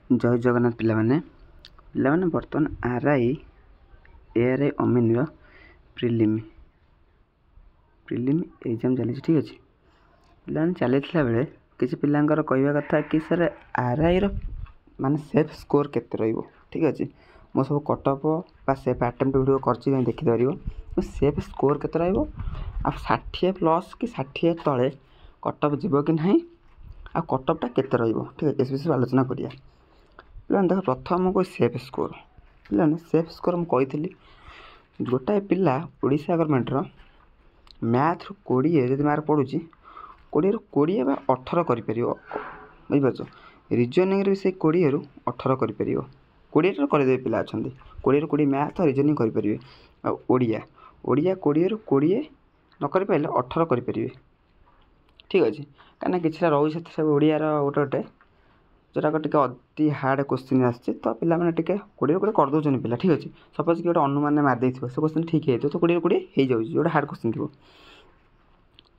जय जगन्नाथ पिलामाने बर्तमान RI ARY अमीन prelim exam चली ठीक अच्छे पे चलता बेले किसी पिलांकर कहवा कथा कि सर आरआई मान सेफ स्कोर केते रहिबो ठीक अच्छे मो सब कटअप बा सेफ अटेम्प्ट वीडियो कर देखिपर सेफ स्कोर केते रहिबो आ 60+ कि 60 तले कटअप जीव कि नहीं आ कटअपटा केते रहिबो ठीक है इस विषय आलोचना करिया पे देख प्रथम कोई सेफ स्कोर पे सेफ स्कोर मुझे गोटाए पिला ओडिशा गवर्नमेंटर मैथ 20 जब मार्क पड़ुची 20 बा 18 कर बुझीपार रिजनिंग भी से 20 ରୁ 18 कर 20 करदे पिला अच्छा 20 ରୁ 20 मैथ रिजनिंग करेंगे ओडिया 20 ରୁ 20 न कर पारे 18 करेंगे ठीक अच्छे कहीं किसी रोज सब ओडियार गोटे गोटे जोटाक टे अति हार्ड क्वेश्चन आसचे तो पिला मैंने 20 ରୁ 20 करदे पिला ठीक अच्छे सपोज कि गोटे अनुमान मारदे से क्वेश्चन ठीक है तो 20 ରୁ 20 हो जाए हार्ड क्वेश्चन थी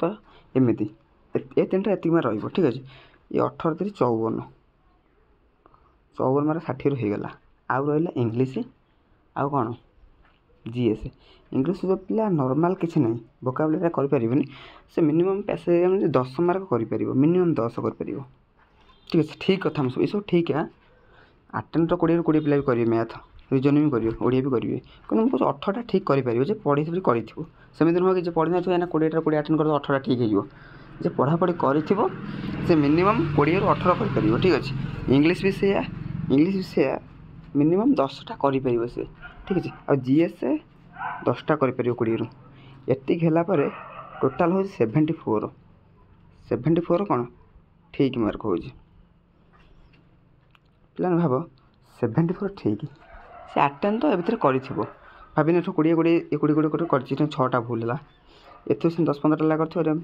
तो एमती ये 3टा एति मार रही ठीक अच्छे ये 18 3 54 54 मार 60 रू होगला आउ रहा इंग्लीश आउ कौन जीएस इंग्लीश जो पिला नॉर्मल किसी ना वोकाबुलरी करें से मिनिमम पैसेज 10 मार्क कर मिनिमम 10 कर ठीक है ठीक कथा ये सब ठीक है अटेम्प्ट 20 ରୁ 20 पिला भी करेंगे मैथ रिजनिंग भी करेंगे ओडिया भी करेंगे कि मुझे 18टा ठीक करेंगे पढ़ी करमती नुह कि पढ़ी ना 20 ରୁ 20 अटेम्प्ट कर 18टा ठीक हो पढ़ापढ़ी कर मिनिमम 20 ରୁ 18 कर ठीक अच्छे इंग्लीश भी से मिनिमम 10टा कर ठीक अच्छे आ जीएस 10टा कर 20 ରୁ एतिक है टोटाल हूँ 74 कौन ठीक मार्क हो पे भाव 74 ठीक से अटेम्प्ट तो ए कर भाविन 20 कर 6टा भूल है एत 10-15टा कर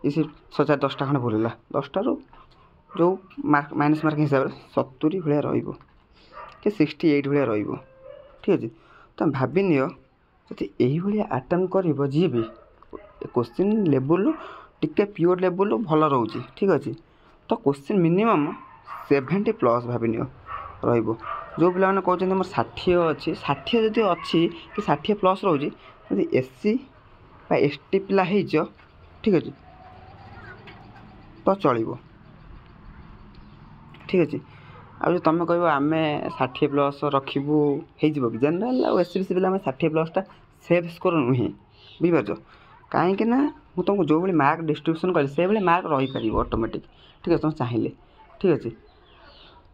इसी 10टा खंड भूल है 10टारू जो मार्क माइनस मार्क हिसाब से 70 भाया कि 68 भाया ठीक अच्छे तो भाभी नियो जब यही अटेम्प्ट कर जी भी क्वेश्चन लेवल टिके प्योर लेवल भल रोचे ठीक अच्छे तो क्वेश्चन मिनिमम 70+ भाभी नियो रहिबो जो पिला माने कहते मोर 60 अच्छी 60 जदि अच्छी कि 60+ रोचे जदि एससी बा एसटी पिला हो ठीक अच्छे तो चलो ठीक अच्छे आ तुम कह आम 60+ रखू हो जनरल और एससी बीसी पिला 60+टा सेफ स्कोर नुहे बुझीपार कहीं मुझे तुमको जो भाई मार्क डिस्ट्रीब्यूशन कल से भाई मार्क रहीपर ऑटोमेटिक ठीक है तुम चाहिए ठीक अच्छे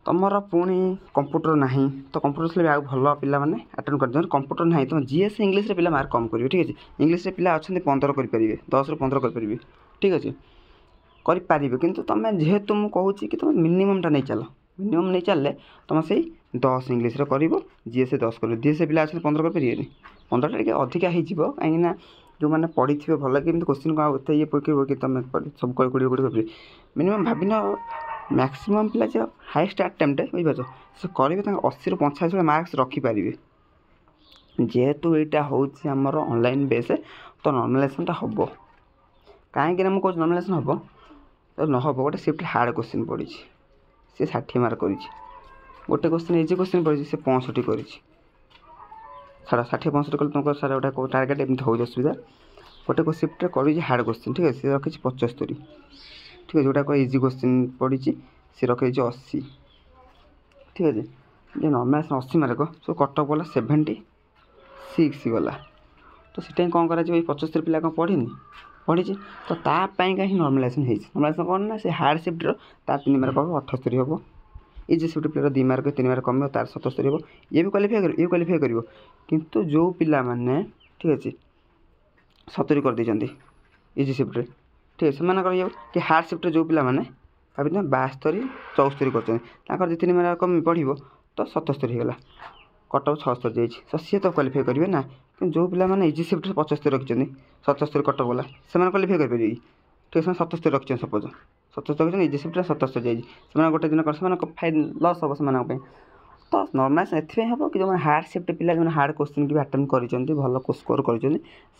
तुमर पुणी कंप्यूटर ना तो कंप्यूटर भी भल पिला माने अटेंड कर कंप्यूटर ना तुम जीएस इंग्लीश पिला मार्क कम करेंगे ठीक अच्छे इंग्लीश पिला अच्छा 15 करेंगे 10 ରୁ 15 करेंगे ठीक अच्छे करें कि तुम जेहेतु मुझे कहूँ कि तुम मिनिममटा नहीं चल मिनिमम नहीं चलले तुम से 10 इंग्लीश कर जीएस 10 कर जीएस पिला अच्छे 15 करेंगे 15टा टे अधिका हो कहीं जो मैंने पढ़ी थे भल कि क्वेश्चन को एत ये पकड़ कि तुम सब 20 मिनिमम भाविन मैक्सिमम पिला जो हाईएस्ट अटेम्प्ट बुझीपार से करेंगे 80 ରୁ 85 मार्क्स रखिपारे जेहेतु यहाँ हूँ आमर ऑनलाइन बेस तो नॉर्मलाइजेशन हम कहीं मुझे नॉर्मलाइजेशन हम तो न हम गोटे शिफ्ट हार्ड क्वेश्चन पड़ी सी 60 मार्क कर गोटे क्वेश्चन इजी क्वेश्चन पड़ी से 65 कर साढ़े 60-65 कल तुमको सारे गोटे टार्गेट एमती हो असुविधा गोटे को शिफ्ट कर हार्ड क्वेश्चन ठीक है सी रखी 75 ठीक है जोटा को इजी क्वेश्चन पड़ी सी रखी 80 ठीक है जो नॉर्मलाइजेशन 80 मार्क सब कटअप गला 76 गला तो सीटा कौन कर 75 पिला कौन पढ़ी तो तापाई कहीं नॉर्मलाइजेशन नॉर्मलाइजेशन कौन ना से हार्ड शिफ्टर तार 3 मार्क हम 78 हम इजी शिफ्ट पिला 2 मार्क 3 मार्क कम तार 77 हम ये भी क्वालिफाई कर किंतु जो पिला माने ठीक अच्छे 70 कर देते इजी शिफ्ट ठीक है से कि हार्ड शिफ्ट जो पिला माने भाभी 72 74 कर 2-3 मार्क कम पढ़ तो 77 होगा कटअप 76 जाइए सी तो क्वालिफाई करेंगे ना कि जो पिला माने इजी शिफ्ट 75 रखिंट 77 कटअप गला से क्वालिफाई करेंगे ठीक है 77 रखिए सपोज 77 रखिए इजी शिफ्ट 77 जाइए गोटे दिन कर फाइन लस हम से तो नॉर्मलाइजेशन एथि हम कि जो हार्ड शिफ्ट पिला जो हार्ड क्वेश्चन की अटेम्प्ट कर भल स्कोर कर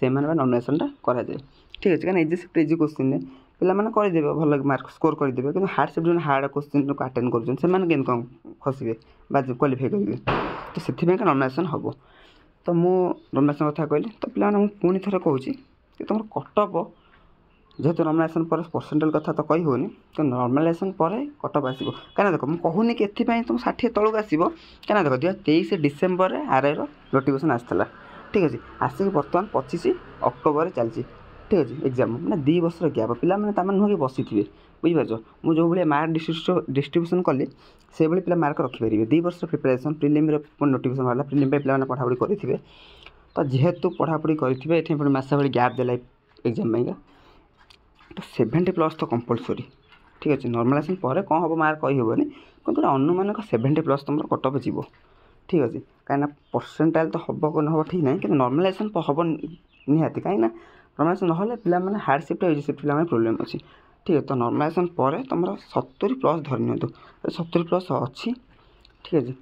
नॉर्मलाइजेशन कराए ठीक अच्छे कहीं इजी शिफ्ट इजी क्वेश्चन ପିଲାମାନେ କରିଦେବେ ଭଲ ମାର୍କ ସ୍କୋର୍ କରିଦେବେ, କିନ୍ତୁ ହାର୍ଡ଼ ସେଫ୍ଟ ଯେଉଁମାନେ ହାର୍ଡ଼ କୋଶ୍ଚିନ୍କୁ ଆଟେଣ୍ଡ କରୁଛନ୍ତି ସେମାନେ କେମିତି କ'ଣ ଖସିବେ ବା କ୍ୱାଲିଫାଇ କରିବେ। ତ ସେଥିପାଇଁକା ନର୍ମାଲାଇଜେସନ୍ ହେବ। ତ ମୁଁ ନର୍ମାଲାଇଜେସନ୍ କଥା କହିଲି। ତ ପିଲାମାନେ ମୁଁ ପୁଣି ଥରେ କହୁଛି କି ତୁମର କଟଅଫ୍ ଯେହେତୁ ନର୍ମାଲାଇଜେସନ୍ ପରେ ପରସେଣ୍ଟାଇଲ୍ କଥା ତ କହି ହେଉନି, ତ ନର୍ମାଲାଇଜେସନ୍ ପରେ କଟଅଫ୍ ଆସିବ। କାହିଁକିନା ଦେଖ ମୁଁ କହୁନି କି ଏଥିପାଇଁ ତୁମ 60 ତଳକୁ ଆସିବ, କାହିଁକିନା ଦେଖ 2023 ଡିସେମ୍ବରରେ ଆର୍ଆଇର ନୋଟିଫିକେସନ୍ ଆସିଥିଲା, ଠିକ୍ ଅଛି। ଆସିକି ବର୍ତ୍ତମାନ 25 ଅକ୍ଟୋବରରେ ଚାଲିଛି, ଠିକ୍ ଅଛି। ଏକ୍ଜାମ୍ ମାନେ 2 ବର୍ଷର ଗ୍ୟାପ୍, ପିଲାମାନେ ତାମାନେ ନୁହେଁ କି ବସିଥିବେ, ବୁଝିପାରୁଛ। ମୁଁ ଯେଉଁ ଭଳିଆ ମାର୍କ ଡିଷ୍ଟ୍ରିବ୍ୟୁସନ୍ କଲି ସେଇଭଳି ପିଲା ମାର୍କ ରଖିପାରିବେ। 2 ବର୍ଷର ପ୍ରିପାରେସନ୍, ପ୍ରିଲିମ୍ର ପୁଣି ନୋଟିଫିକେସନ୍ ବାହାରିଲା, ପ୍ରିଲିମ୍ ପାଇଁ ପିଲାମାନେ ପଢ଼ାପଢ଼ି କରିଥିବେ। ତ ଯେହେତୁ ପଢ଼ାପଢ଼ି କରିଥିବେ ଏଠି ପୁଣି ମାସେ ଭଳି ଗ୍ୟାପ୍ ଦେଲା ଏକ୍ଜାମ୍ ପାଇଁକା, ତ 70+ ତ କମ୍ପଲସରି, ଠିକ୍ ଅଛି। ନର୍ମାଲାଇଜେସନ୍ ପରେ କ'ଣ ହେବ ମାର୍କ କହିହେବନି, କିନ୍ତୁ ଅନୁମାନିକ 70+ ତୁମର କଟଅଫ୍ ଯିବ, ଠିକ୍ ଅଛି। କାହିଁକିନା ପରସେଣ୍ଟାଇଲ୍ ତ ହେବ କି ନ ହେବ ଠିକ୍ ନାହିଁ, କିନ୍ତୁ ନର୍ମାଲାଇଜେସନ୍ ହେବ ନିହାତି। କାହିଁକିନା ନର୍ମାଲାଇଜେସନ୍ ନହେଲେ ପିଲାମାନେ ହାର୍ଡ଼ ସିଫ୍ଟ ଇଜି ସିଫ୍ଟ ପିଲାମାନେ ପ୍ରୋବ୍ଲେମ୍ ଅଛି, ଠିକ୍ ଅଛି। ତ ନର୍ମାଲାଇଜେସନ୍ ପରେ ତୁମର 70+ ଧରି ନିଅନ୍ତୁ, 70+ ଅଛି, ଠିକ୍ ଅଛି।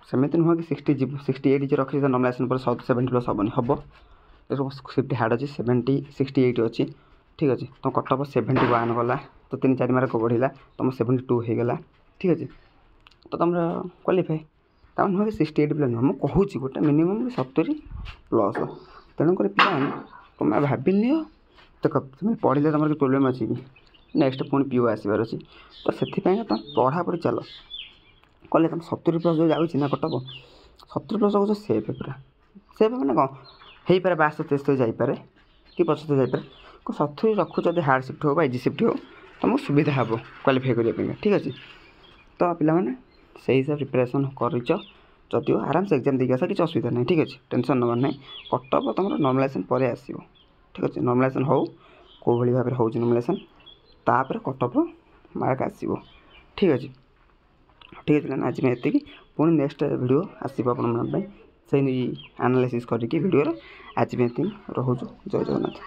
ସେମିତି ନୁହଁ କି 60 ଯିବ, 68 ଯେ ରଖିଛି ନର୍ମାଲାଇଜେସନ୍ ପରେ 70+ ହେବନି, ହେବ। ସିଫ୍ଟ ହାର୍ଡ଼ ଅଛି, 70 68 ଅଛି, ଠିକ୍ ଅଛି। ତୁମ କଟଅଫ୍ 71 ଗଲା, ତ 3-4 ମାର୍କ ବଢ଼ିଲା, ତୁମ 72 ହେଇଗଲା, ଠିକ୍ ଅଛି। ତ ତୁମର କ୍ୱାଲିଫାଏ। ତାମାନେ ନୁହେଁ କି 68 ପିଲା ନୁହଁ, ମୁଁ କହୁଛି ଗୋଟେ ମିନିମମ୍ 70+। ତେଣୁକରି ପିଲାମାନେ ତୁମେ ଭାବିନିଅ, ଦେଖ ତୁମେ ପଢ଼ିଲେ ତୁମର କିଛି ପ୍ରୋବ୍ଲେମ୍ ଅଛି କି, ନେକ୍ସଟ ପୁଣି ପିଓ ଆସିବାର ଅଛି। ତ ସେଥିପାଇଁକା ତୁମେ ପଢ଼ାପଢ଼ି ଚାଲ କଲେ ତୁମେ 70+ ଯେଉଁ ଯାଉଛି ନା କଟଅଫ୍, 70+ ଯାଉଛି ସେଫ୍ ପୁରା। ସେଫ୍ ମାନେ କ'ଣ ହେଇପାରେ 62-63 ଯାଇପାରେ କି 75 ଯାଇପାରେ, 70 ରଖୁଛ ଯଦି ହାର୍ଡ଼ ସିଫ୍ଟ ହେଉ ବା ଇଜି ସିଫ୍ଟ ହେଉ ତୁମକୁ ସୁବିଧା ହେବ କ୍ୱାଲିଫାଇ କରିବା ପାଇଁ, ଠିକ୍ ଅଛି। ତ ପିଲାମାନେ ସେଇ ହିସାବରେ ପ୍ରିପାରେସନ୍ କରିଛ ଯଦିଓ ଆରାମସେ ଏକ୍ଜାମ୍ ଦେଇକି ଆସ, କିଛି ଅସୁବିଧା ନାହିଁ, ଠିକ୍ ଅଛି। ଟେନସନ୍ ନେବାର ନାହିଁ। କଟଅଫ୍ ତୁମର ନର୍ମାଲାଇଜେସନ୍ ପରେ ଆସିବ, ଠିକ୍ ଅଛି। ନର୍ମାଲାଇଜେସନ୍ ହେଉ କେଉଁଭଳି ଭାବରେ ହେଉଛି ନର୍ମାଲାଇଜେସନ୍, ତାପରେ କଟଅଫ୍ର ମାର୍କ ଆସିବ, ଠିକ୍ ଅଛି। ଠିକ୍ ଅଛି ନା, ଆଜି ପାଇଁ ଏତିକି। ପୁଣି ନେକ୍ସଟ ଭିଡ଼ିଓ ଆସିବ ଆପଣମାନଙ୍କ ପାଇଁ ସେଇ ଆନାଲାଇସିସ୍ କରିକି ଭିଡ଼ିଓର। ଆଜି ପାଇଁ ଏତିକି, ରହୁଛୁ। ଜୟ ଜଗନ୍ନାଥ।